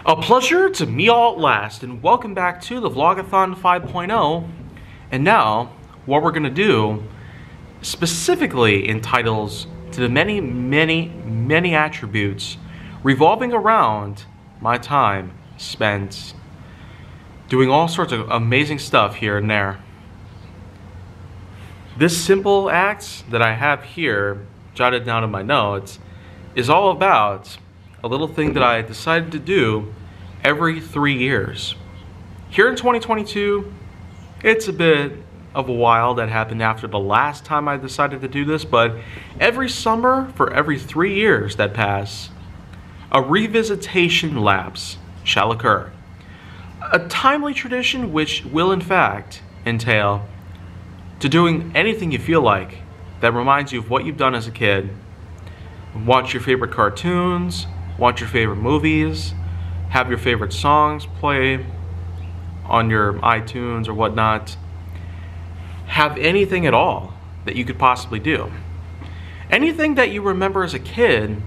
A pleasure to meet all at last, and welcome back to the Vlog-A-Thon 5.0. And now, what we're going to do specifically entitles to the many attributes revolving around my time spent doing all sorts of amazing stuff here and there. This simple act that I have here, jotted down in my notes, is all about a little thing that I decided to do every 3 years. Here in 2022, it's a bit of a while that happened after the last time I decided to do this, but every summer for every 3 years that pass, a revisitation lapse shall occur. A timely tradition which will in fact entail to doing anything you feel like that reminds you of what you've done as a kid. Watch your favorite cartoons, watch your favorite movies, have your favorite songs play on your iTunes or whatnot. Have anything at all that you could possibly do. Anything that you remember as a kid,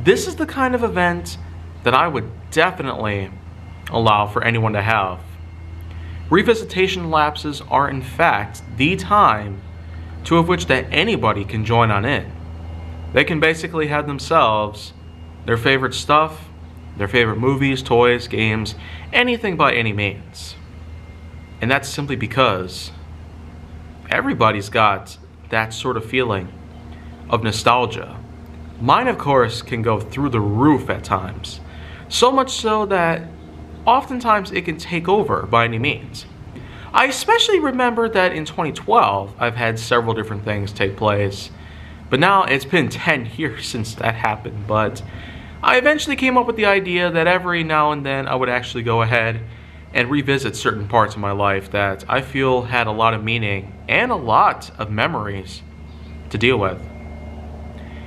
this is the kind of event that I would definitely allow for anyone to have. Revisitation lapses are in fact the time to of which that anybody can join on in. They can basically have themselves their favorite stuff, their favorite movies, toys, games, anything by any means. And that's simply because everybody's got that sort of feeling of nostalgia. Mine, of course, can go through the roof at times. So much so that oftentimes it can take over by any means. I especially remember that in 2012, I've had several different things take place. But now it's been 10 years since that happened, but I eventually came up with the idea that every now and then I would actually go ahead and revisit certain parts of my life that I feel had a lot of meaning and a lot of memories to deal with.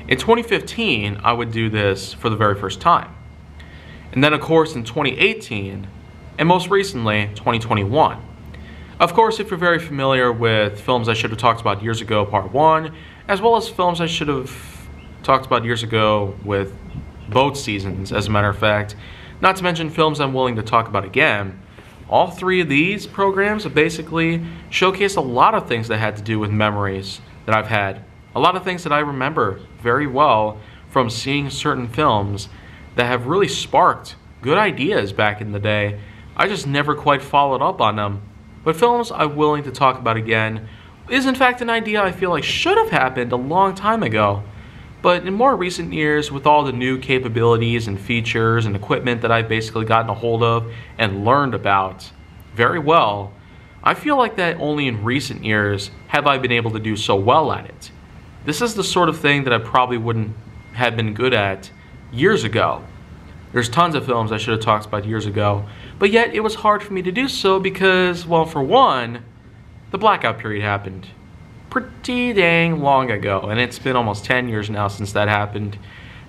In 2015, I would do this for the very first time. And then of course in 2018, and most recently 2021. Of course, if you're very familiar with films I should have talked about years ago, part 1, as well as films I should have talked about years ago with both seasons, as a matter of fact, not to mention films I'm willing to talk about again, all 3 of these programs have basically showcased a lot of things that had to do with memories that I've had. A lot of things that I remember very well from seeing certain films that have really sparked good ideas back in the day. I just never quite followed up on them. But films I'm willing to talk about again is in fact an idea I feel like should have happened a long time ago. But in more recent years, with all the new capabilities and features and equipment that I've basically gotten a hold of and learned about very well, I feel like that only in recent years have I been able to do so well at it. This is the sort of thing that I probably wouldn't have been good at years ago. There's tons of films I should have talked about years ago, but yet it was hard for me to do so because, well, for one, the blackout period happened pretty dang long ago, and it's been almost 10 years now since that happened.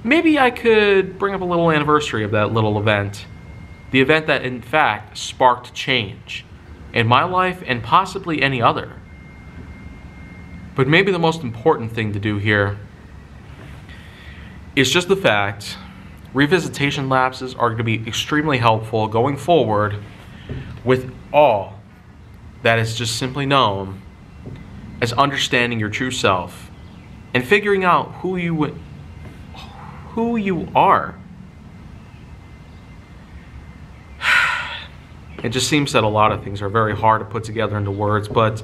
Maybe I could bring up a little anniversary of that little event. The event that, in fact, sparked change in my life and possibly any other. But maybe the most important thing to do here is just the fact revisitation lapses are going to be extremely helpful going forward with all that is just simply known as understanding your true self and figuring out who you are. It just seems that a lot of things are very hard to put together into words, but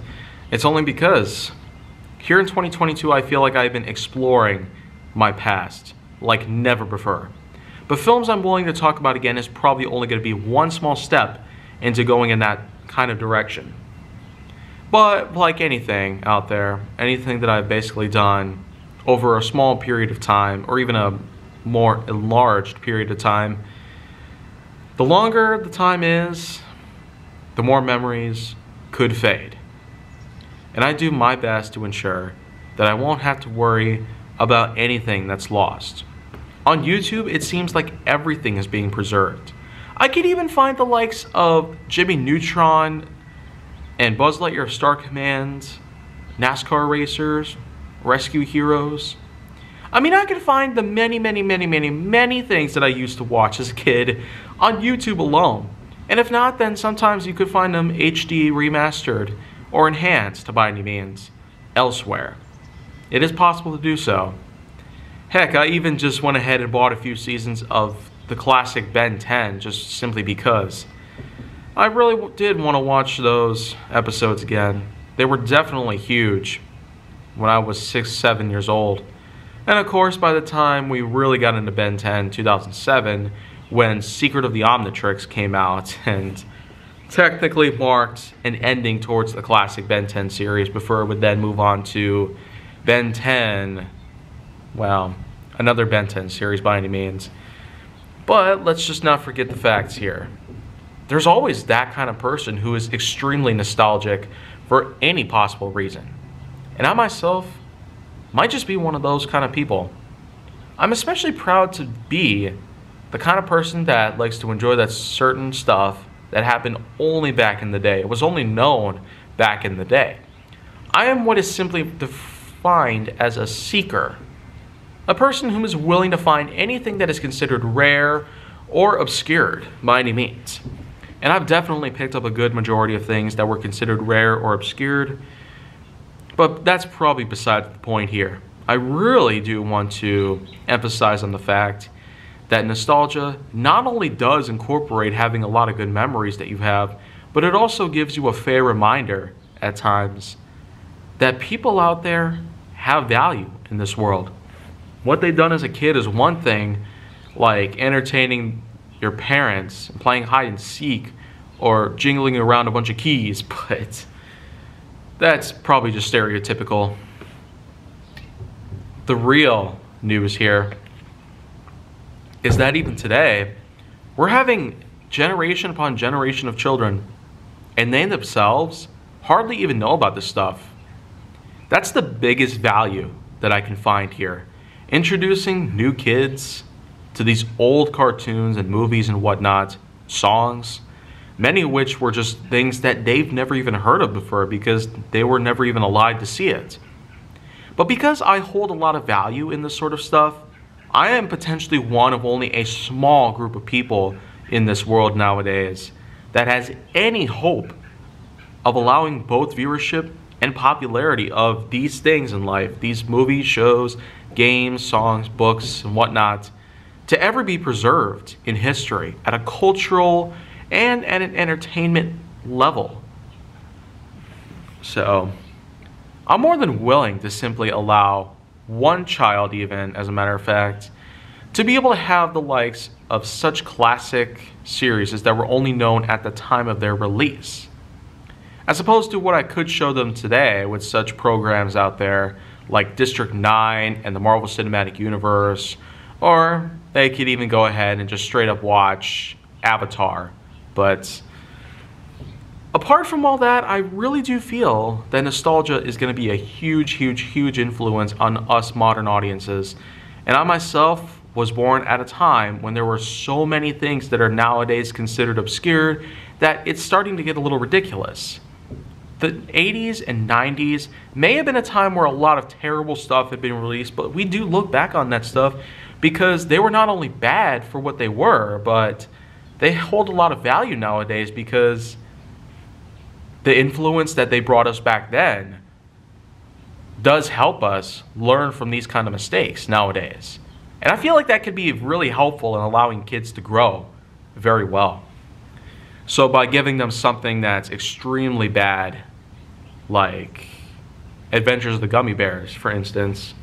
it's only because here in 2022 I feel like I've been exploring my past like never before. But films I'm willing to talk about again is probably only going to be one small step into going in that kind of direction. But like anything out there, anything that I've basically done over a small period of time, or even a more enlarged period of time, the longer the time is, the more memories could fade. And I do my best to ensure that I won't have to worry about anything that's lost. On YouTube, it seems like everything is being preserved. I could even find the likes of Jimmy Neutron and Buzz Lightyear Star Command, NASCAR racers, rescue heroes. I mean, I can find the many things that I used to watch as a kid on YouTube alone. And if not, then sometimes you could find them HD remastered or enhanced by any means elsewhere. It is possible to do so. Heck, I even just went ahead and bought a few seasons of the classic Ben 10 just simply because. I really did want to watch those episodes again. They were definitely huge when I was 6, 7 years old. And of course, by the time we really got into Ben 10, 2007, when Secret of the Omnitrix came out and technically marked an ending towards the classic Ben 10 series before it would then move on to Ben 10, well, another Ben 10 series by any means. But let's just not forget the facts here. There's always that kind of person who is extremely nostalgic for any possible reason. And I myself might just be one of those kind of people. I'm especially proud to be the kind of person that likes to enjoy that certain stuff that happened only back in the day. It was only known back in the day. I am what is simply defined as a seeker. A person who is willing to find anything that is considered rare or obscured by any means. And I've definitely picked up a good majority of things that were considered rare or obscured. But that's probably beside the point here. I really do want to emphasize on the fact that nostalgia not only does incorporate having a lot of good memories that you have, but it also gives you a fair reminder at times that people out there have value in this world. What they've done as a kid is one thing, like entertaining your parents, playing hide and seek, or jingling around a bunch of keys, but that's probably just stereotypical. The real news here is that even today, we're having generation upon generation of children, and they themselves hardly even know about this stuff. That's the biggest value that I can find here. Introducing new kids to these old cartoons and movies and whatnot, songs, many of which were just things that they've never even heard of before because they were never even alive to see it. But because I hold a lot of value in this sort of stuff, I am potentially one of only a small group of people in this world nowadays that has any hope of allowing both viewership and popularity of these things in life, these movies, shows, games, songs, books, and whatnot, to ever be preserved in history at a cultural and at an entertainment level. So, I'm more than willing to simply allow one child, even, as a matter of fact, to be able to have the likes of such classic series that were only known at the time of their release. As opposed to what I could show them today with such programs out there like District 9 and the Marvel Cinematic Universe, or they could even go ahead and just straight up watch Avatar. But apart from all that, I really do feel that nostalgia is going to be a huge influence on us modern audiences. And I myself was born at a time when there were so many things that are nowadays considered obscure that it's starting to get a little ridiculous. The 80s and 90s may have been a time where a lot of terrible stuff had been released, but we do look back on that stuff because they were not only bad for what they were, but they hold a lot of value nowadays because the influence that they brought us back then does help us learn from these kind of mistakes nowadays. And I feel like that could be really helpful in allowing kids to grow very well. So by giving them something that's extremely bad, like Adventures of the Gummy Bears, for instance,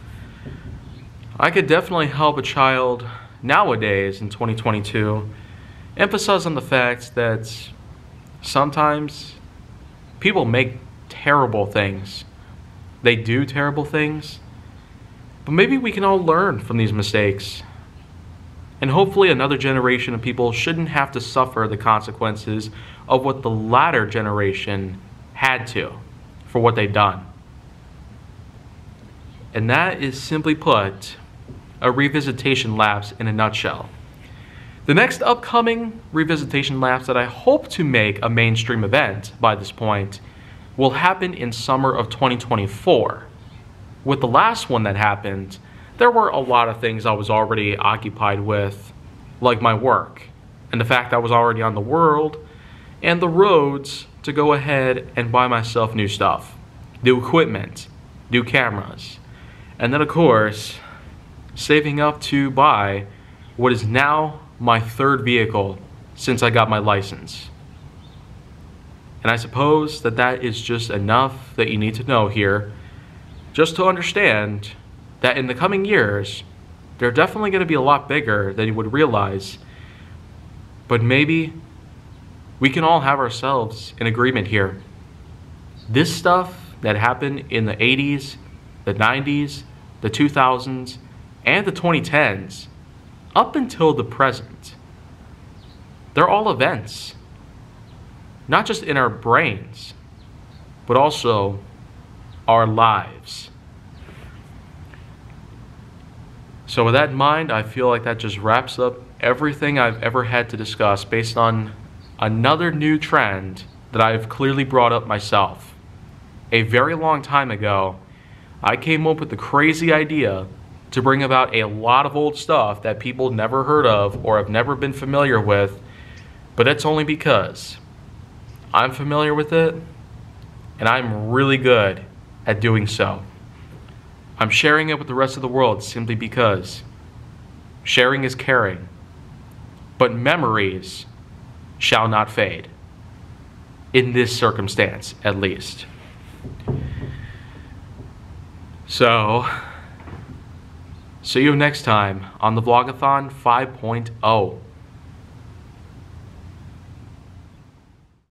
I could definitely help a child nowadays in 2022 emphasize on the fact that sometimes people make terrible things. They do terrible things, but maybe we can all learn from these mistakes. And hopefully another generation of people shouldn't have to suffer the consequences of what the latter generation had to for what they've done. And that is, simply put, a revisitation lapse in a nutshell. The next upcoming revisitation lapse that I hope to make a mainstream event by this point will happen in summer of 2024. With the last one that happened, there were a lot of things I was already occupied with, like my work, and the fact I was already on the world and the roads to go ahead and buy myself new stuff, new equipment, new cameras, and then of course, saving up to buy what is now my third vehicle since I got my license. And I suppose that that is just enough that you need to know here, just to understand that in the coming years, they're definitely going to be a lot bigger than you would realize. But maybe we can all have ourselves in agreement here. This stuff that happened in the 80s, the 90s, the 2000s, and the 2010s, up until the present, they're all events. Not just in our brains, but also our lives. So with that in mind, I feel like that just wraps up everything I've ever had to discuss based on another new trend that I've clearly brought up myself. A very long time ago, I came up with the crazy idea to bring about a lot of old stuff that people never heard of or have never been familiar with, but that's only because I'm familiar with it, and I'm really good at doing so. I'm sharing it with the rest of the world simply because sharing is caring, but memories shall not fade. In this circumstance, at least. So, see you next time on the Vlog-A-Thon 5.0.